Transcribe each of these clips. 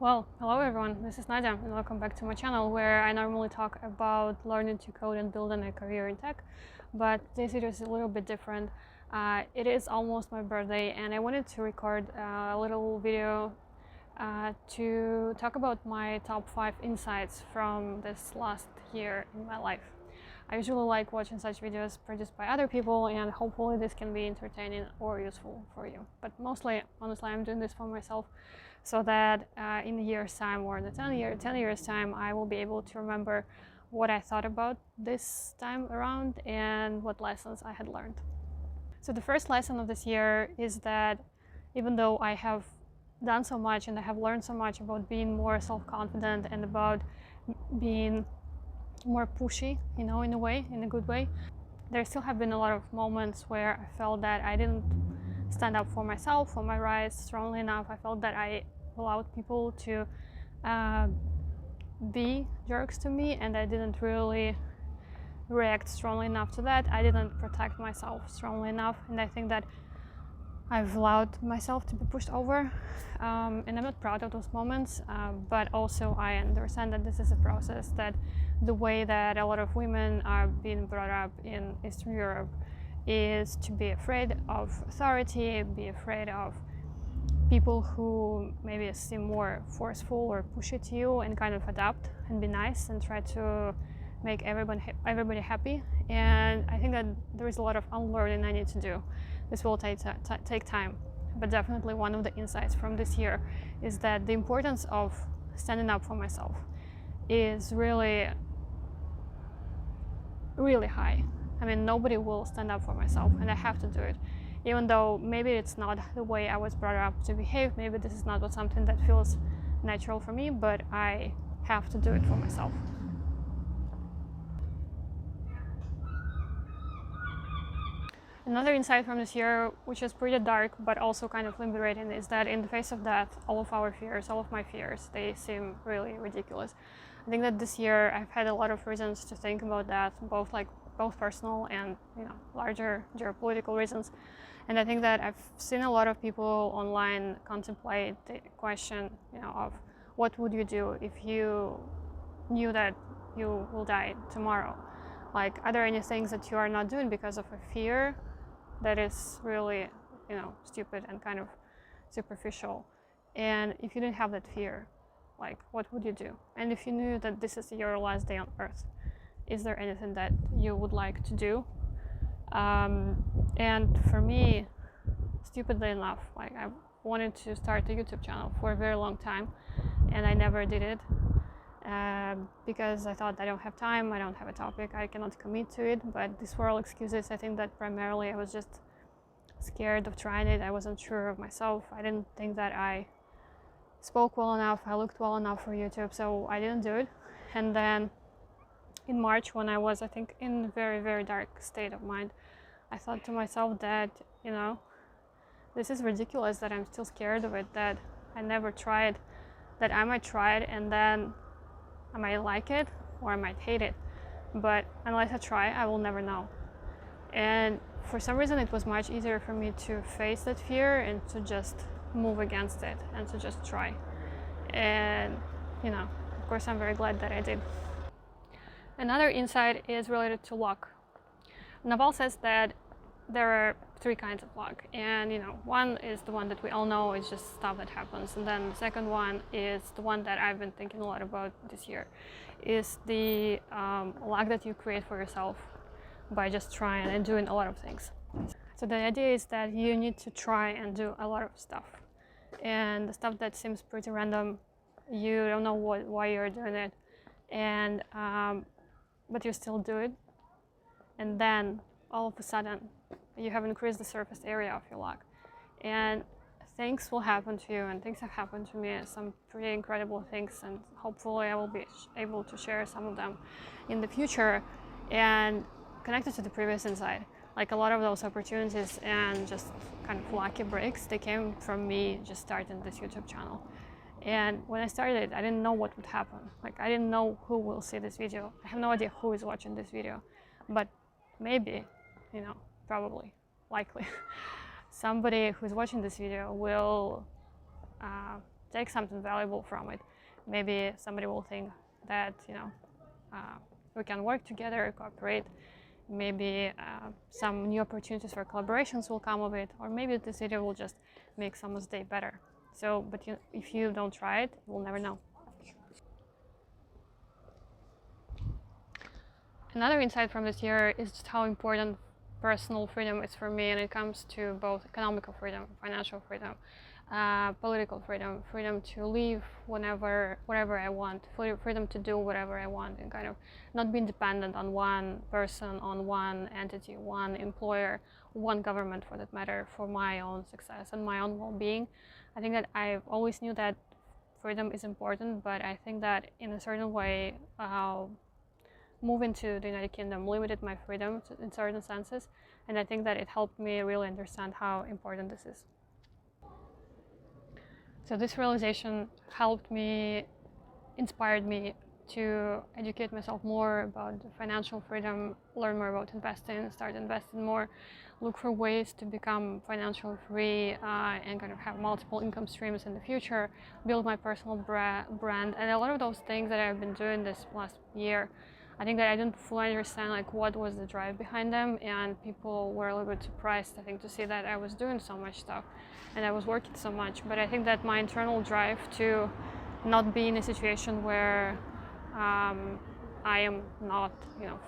Well, hello everyone, this is Nadia and welcome back to my channel where I normally talk about learning to code and building a career in tech, but this video is a little bit different. It is almost my birthday and I wanted to record a little video to talk about my top 5 insights from this last year in my life. I usually like watching such videos produced by other people and hopefully this can be entertaining or useful for you. But mostly, honestly, I'm doing this for myself so that in a year's time or in the 10 years time, I will be able to remember what I thought about this time around and what lessons I had learned. So the first lesson of this year is that even though I have done so much and I have learned so much about being more self-confident and about being more pushy, in a way, in a good way, there still have been a lot of moments where I felt that I didn't stand up for myself, for my rights strongly enough. I felt that I allowed people to be jerks to me and I didn't really react strongly enough to that. I didn't protect myself strongly enough, and I think that I've allowed myself to be pushed over, and I'm not proud of those moments, but also I understand that this is a process, that the way that a lot of women are being brought up in Eastern Europe is to be afraid of authority, be afraid of people who maybe seem more forceful or pushy to you, and kind of adapt and be nice and try to make everybody happy. And I think that there is a lot of unlearning I need to do. This will take time, but definitely one of the insights from this year is that the importance of standing up for myself is really high. I mean, nobody will stand up for myself and I have to do it. Even though maybe it's not the way I was brought up to behave, maybe this is not something that feels natural for me, but I have to do it for myself. Another insight from this year, which is pretty dark but also kind of liberating, is that in the face of death, all of our fears, all of my fears, they seem really ridiculous. I think that this year I've had a lot of reasons to think about that, both personal and larger geopolitical reasons. And I think that I've seen a lot of people online contemplate the question, of what would you do if you knew that you will die tomorrow? Like, are there any things that you are not doing because of a fear that is really, stupid and kind of superficial? And if you didn't have that fear, like, what would you do? And if you knew that this is your last day on Earth, is there anything that you would like to do? And for me, stupidly enough, like, I wanted to start a YouTube channel for a very long time, and I never did it. Because I thought I don't have time, I don't have a topic, I cannot commit to it. But these were all excuses. I think that primarily I was just scared of trying it. I wasn't sure of myself. I didn't think that I spoke well enough, I looked well enough for YouTube, so I didn't do it. And then in March, when I was, I think, in a very, very dark state of mind, I thought to myself that, this is ridiculous that I'm still scared of it, that I never tried, that I might try it and then I might like it or I might hate it, but unless I try, I will never know. And for some reason, it was much easier for me to face that fear and to just move against it and to just try. And, of course, I'm very glad that I did. Another insight is related to luck. Naval says that there are 3 kinds of luck, and one is the one that we all know, it's just stuff that happens. And then the second one is the one that I've been thinking a lot about this year, is the luck that you create for yourself by just trying and doing a lot of things. So the idea is that you need to try and do a lot of stuff, and the stuff that seems pretty random, you don't know why you're doing it, and but you still do it, and then all of a sudden you have increased the surface area of your luck, and things will happen to you, and things have happened to me, some pretty incredible things, and hopefully I will be able to share some of them in the future. And connected to the previous insight, like, a lot of those opportunities and just kind of lucky breaks, they came from me just starting this YouTube channel. And when I started, I didn't know what would happen. Like, I didn't know who will see this video. I have no idea who is watching this video, but maybe, probably, likely, somebody who's watching this video will take something valuable from it. Maybe somebody will think that, we can work together, cooperate. Maybe some new opportunities for collaborations will come of it, or maybe the city will just make someone's day better. So, but if you don't try it, you will never know. Another insight from this year is just how important personal freedom is for me, and it comes to both economical freedom, financial freedom, political freedom, freedom to live wherever I want, freedom to do whatever I want, and kind of not being dependent on one person, on one entity, one employer, one government for that matter, for my own success and my own well-being. I think that I always knew that freedom is important, but I think that in a certain way, moving to the United Kingdom limited my freedom in certain senses, and I think that it helped me really understand how important this is. So this realization helped me, inspired me to educate myself more about financial freedom, learn more about investing, start investing more, look for ways to become financially free and kind of have multiple income streams in the future, build my personal brand, and a lot of those things that I've been doing this last year. I think that I didn't fully understand like what was the drive behind them, and people were a little bit surprised, I think, to see that I was doing so much stuff and I was working so much. But I think that my internal drive to not be in a situation where I am not,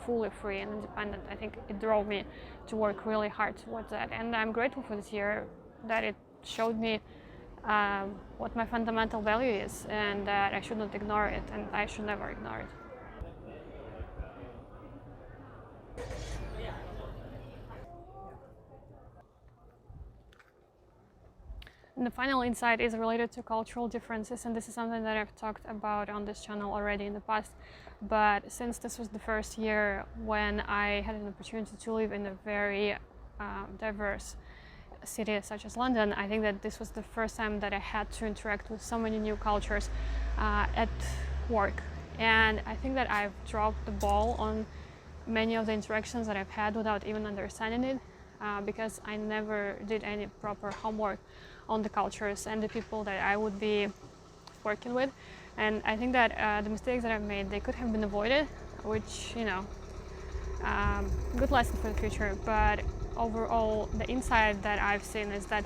fully free and independent, I think it drove me to work really hard towards that. And I'm grateful for this year that it showed me what my fundamental value is, and that I should not ignore it, and I should never ignore it. And the final insight is related to cultural differences, and this is something that I've talked about on this channel already in the past. But since this was the first year when I had an opportunity to live in a very diverse city such as London, I think that this was the first time that I had to interact with so many new cultures at work. And I think that I've dropped the ball on many of the interactions that I've had without even understanding it, because I never did any proper homework on the cultures and the people that I would be working with. And I think that the mistakes that I've made, they could have been avoided, which, good lesson for the future. But overall, the insight that I've seen is that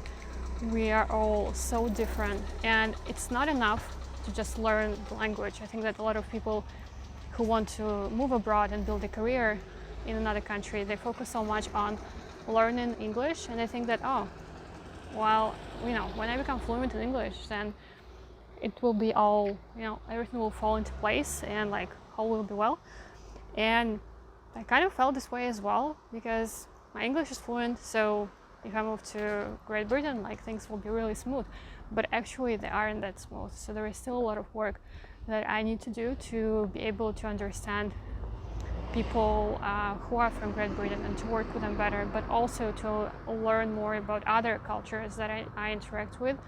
we are all so different, and it's not enough to just learn the language. I think that a lot of people who want to move abroad and build a career in another country, they focus so much on learning English, and I think that, when I become fluent in English, then it will be all, everything will fall into place, and like all will be well. And I kind of felt this way as well, because my English is fluent, so if I move to Great Britain, like things will be really smooth. But actually they aren't that smooth, so there is still a lot of work that I need to do to be able to understand people who are from Great Britain and to work with them better, but also to learn more about other cultures that I interact with.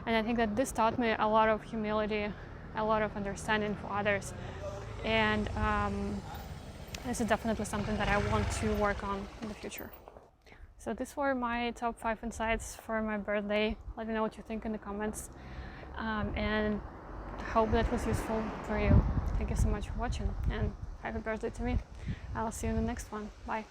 And I think that this taught me a lot of humility, a lot of understanding for others. And this is definitely something that I want to work on in the future. So these were my top 5 insights for my birthday. Let me know what you think in the comments. And hope that was useful for you. Thank you so much for watching, and happy birthday to me. I'll see you in the next one. Bye.